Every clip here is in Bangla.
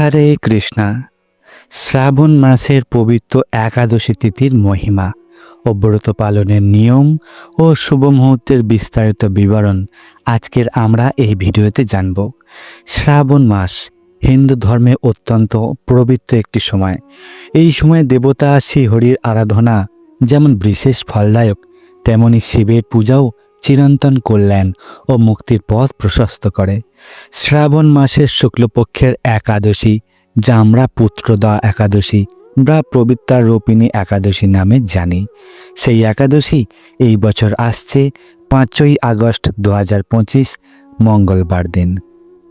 হরে কৃষ্ণা। শ্রাবণ মাসের পবিত্র একাদশী তিথির মহিমা ও ব্রত পালনের নিয়ম ও শুভ মুহূর্তের বিস্তারিত বিবরণ আজকের আমরা এই ভিডিওতে জানব। শ্রাবণ মাস হিন্দু ধর্মে অত্যন্ত পবিত্র একটি সময়। এই সময়ে দেবতা শ্রীহরির আরাধনা যেমন বিশেষ ফলদায়ক, তেমনি শিবের পূজাও চিরন্তন কল্যাণ ও মুক্তির পথ প্রশস্ত করে। শ্রাবণ মাসের শুক্লপক্ষের একাদশী, যা আমরা পুত্রদা একাদশী বা পবিত্রা রূপিণী একাদশী নামে জানি, সেই একাদশী এই বছর আসছে 5ই আগস্ট 2025 মঙ্গলবার দিন।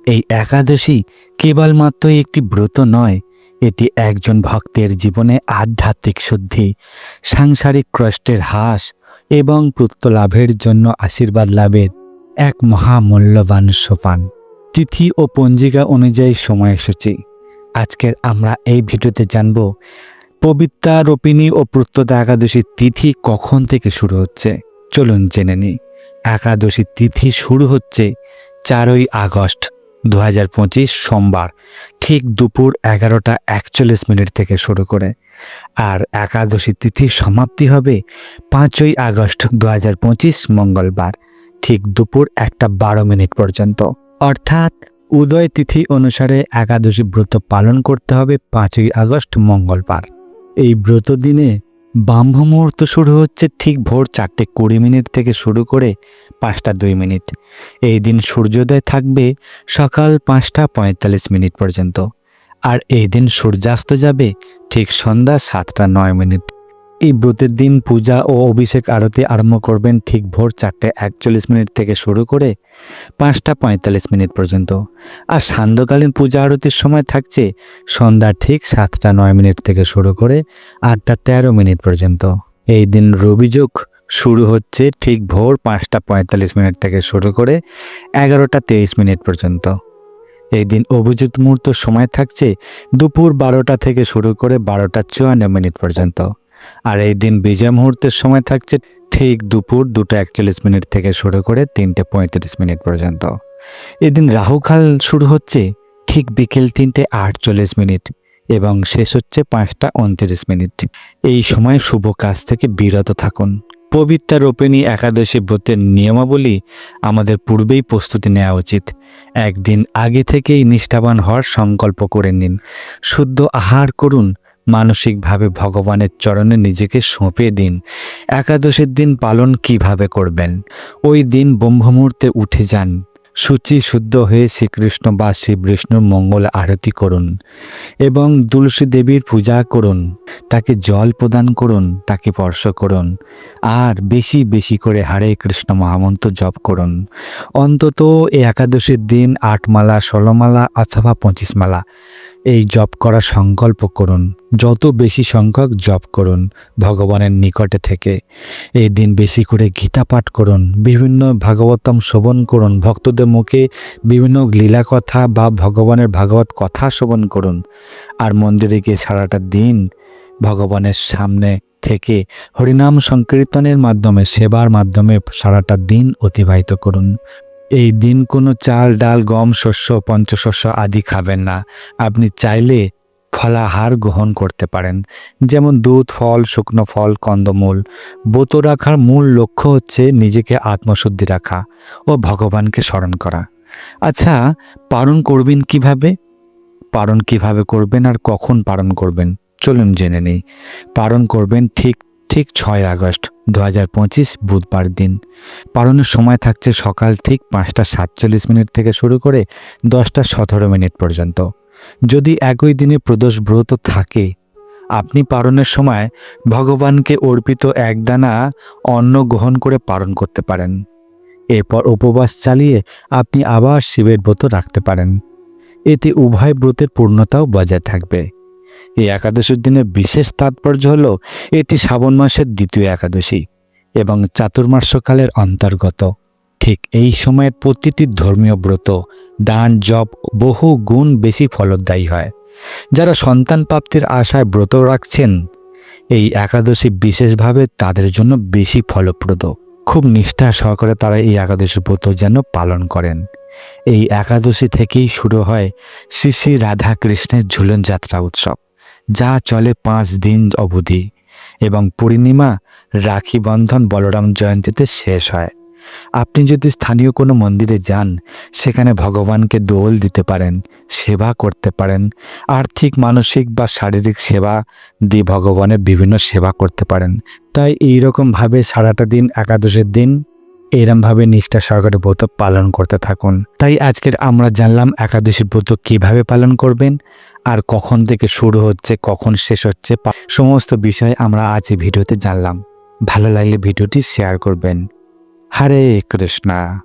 এই একাদশী কেবলমাত্র একটি ব্রত নয়, এটি একজন ভক্তের জীবনে আধ্যাত্মিক শুদ্ধি, সাংসারিক কষ্টের হ্রাস এবং পুত্র লাভের জন্য আশীর্বাদ লাভের এক মহামূল্যবান সোপান। তিথি ও পঞ্জিকা অনুযায়ী সময়সূচি আজকের আমরা এই ভিডিওতে জানব। পবিত্রা রূপিণী ও পুত্রদা একাদশী তিথি কখন থেকে শুরু হচ্ছে, চলুন জেনে নিই। একাদশী তিথি শুরু হচ্ছে 4ই আগস্ট 2025 সোমবার, ঠিক দুপুর 11:41 থেকে শুরু করে। আর একাদশী তিথি সমাপ্তি হবে 5ই আগস্ট 2025 মঙ্গলবার, ঠিক দুপুর 1:12 পর্যন্ত। অর্থাৎ উদয় তিথি অনুসারে একাদশী ব্রত পালন করতে হবে 5ই আগস্ট মঙ্গলবার। এই ব্রত দিনে ব্রাহ্ম মুহূর্ত শুরু হচ্ছে ঠিক ভোর 4:20 থেকে শুরু করে 5:02। এই দিন সূর্যোদয় থাকবে সকাল 5:45 পর্যন্ত, আর এই দিন সূর্যাস্ত যাবে ঠিক সন্ধ্যা 7:09। এই ব্রতের দিন পূজা ও অভিষেক আরতি আরম্ভ করবেন ঠিক ভোর 4:41 থেকে শুরু করে 5:45 পর্যন্ত। আর সান্ধ্যকালীন পূজা আরতির সময় থাকছে সন্ধ্যা ঠিক 7:09 থেকে শুরু করে 8:13 পর্যন্ত। এই দিন রবিযোগ শুরু হচ্ছে ঠিক ভোর 5:45 থেকে শুরু করে 11:23 পর্যন্ত। এই দিন অভিজিৎ মুহূর্ত সময় থাকছে দুপুর 12টা থেকে শুরু করে 12:54 পর্যন্ত। আর এই দিন বিজয় মুহূর্তের সময় থাকছে ঠিক দুপুর 2:41 থেকে শুরু করে 3:35 পর্যন্ত। এদিন রাহুকাল শুরু হচ্ছে ঠিক বিকেল 3:48 এবং শেষ হচ্ছে 5:29। এই সময় শুভ কাজ থেকে বিরত থাকুন। পবিত্রা রূপিণী একাদশী ব্রতের নিয়মাবলী আমাদের পূর্বেই প্রস্তুতি নেওয়া উচিত। একদিন আগে থেকেই নিষ্ঠাবান হওয়ার সংকল্প করে নিন। শুদ্ধ আহার করুন, মানসিকভাবে ভগবানের চরণে নিজেকে সঁপে দিন। একাদশীর দিন পালন কিভাবে করবেন? ওই দিন ব্রহ্ম মুহূর্তে উঠে যান, শুচি শুদ্ধ হয়ে শ্রীকৃষ্ণ বা শ্রী বিষ্ণুর মঙ্গল আরতি করুন এবং তুলসী দেবীর পূজা করুন। তাকে জল প্রদান করুন, তাকে স্পর্শ করুন, আর বেশি বেশি করে হরে কৃষ্ণ মহামন্ত্র জপ করুন। অন্তত এই একাদশীর দিন 8 মালা, 16 মালা অথবা 25 মালা এই জপ করার সংকল্প করুন। যত বেশি সংখ্যক জপ করুন ভগবানের নিকটে থেকে। এই দিন বেশি করে গীতা পাঠ করুন, বিভিন্ন ভাগবতম শ্রবণ করুন, ভক্তদের মুখে বিভিন্ন লীলা কথা বা ভগবানের ভাগবত কথা শ্রবণ করুন। আর মন্দিরে গিয়ে সারাটা দিন ভগবানের সামনে থেকে হরিনাম সংকীর্তনের মাধ্যমে, সেবার মাধ্যমে সারাটা দিন অতিবাহিত করুন। এই দিন কোনো চাল, ডাল, গম, শস্য, পঞ্চশস্য আদি খাবেন না। আপনি চাইলে ফলাহার গ্রহণ করতে পারেন, যেমন দুধ, ফল, শুকনো ফল, কন্দমূল। ব্রত রাখার মূল লক্ষ্য হচ্ছে নিজেকে আত্মশুদ্ধি রাখা ও ভগবানকে স্মরণ করা। আচ্ছা, পালন করবেন কিভাবে? পালন কিভাবে করবেন আর কখন পালন করবেন, চলুন জেনে নিই। পালন করবেন ঠিক 6 আগস্ট 2025 বুধবার দিন। পালনের সময় থাকছে সকাল ঠিক 5:47 থেকে শুরু করে 10:17 পর্যন্ত। যদি একই দিনে প্রদোষ ব্রত থাকে, আপনি পালনের সময় ভগবানকে অর্পিত একদানা অন্ন গ্রহণ করে পালন করতে পারেন। এরপর উপবাস চালিয়ে আপনি আবার শিবের ব্রত রাখতে পারেন। এতে উভয় ব্রতের পূর্ণতাও বজায় থাকবে। এই একাদশীর দিনের বিশেষ তাৎপর্য হলো এটি শ্রাবণ মাসের দ্বিতীয় একাদশী এবং চাতুর্মাস্যকালের অন্তর্গত। ঠিক এই সময়ের প্রতিটি ধর্মীয় ব্রত, দান, জপ বহু গুণ বেশি ফলদায়ী হয়। যারা সন্তান প্রাপ্তির আশায় ব্রত রাখছেন, এই একাদশী বিশেষভাবে তাদের জন্য বেশি ফলপ্রদ। খুব নিষ্ঠা সহকারে তারা এই একাদশী ব্রত যেন পালন করেন। এই একাদশী থেকেই শুরু হয় শ্রী শ্রী রাধা কৃষ্ণের ঝুলন যাত্রা উৎসব, যা চলে 5 দিন অবধি এবং পূর্ণিমা, রাখি বন্ধন, বলরাম জয়ন্তীতে শেষ হয়। আপনি যদি স্থানীয় কোনো মন্দিরে যান, সেখানে ভগবানকে দোল দিতে পারেন, সেবা করতে পারেন, আর্থিক, মানসিক বা শারীরিক সেবা দিয়ে ভগবানের বিভিন্ন সেবা করতে পারেন। তাই এইরকমভাবে সারাটা দিন একাদশের দিন এরমভাবে নিষ্ঠা সহকারে ব্রত পালন করতে থাকুন। তাই আজকের আমরা জানলাম একাদশী ব্রত কিভাবে পালন করবেন আর কখন থেকে শুরু হচ্ছে, কখন শেষ হচ্ছে, সমস্ত বিষয় আমরা আজ এই ভিডিওতে জানলাম। ভালো লাগলে ভিডিওটি শেয়ার করবেন। হরে কৃষ্ণা।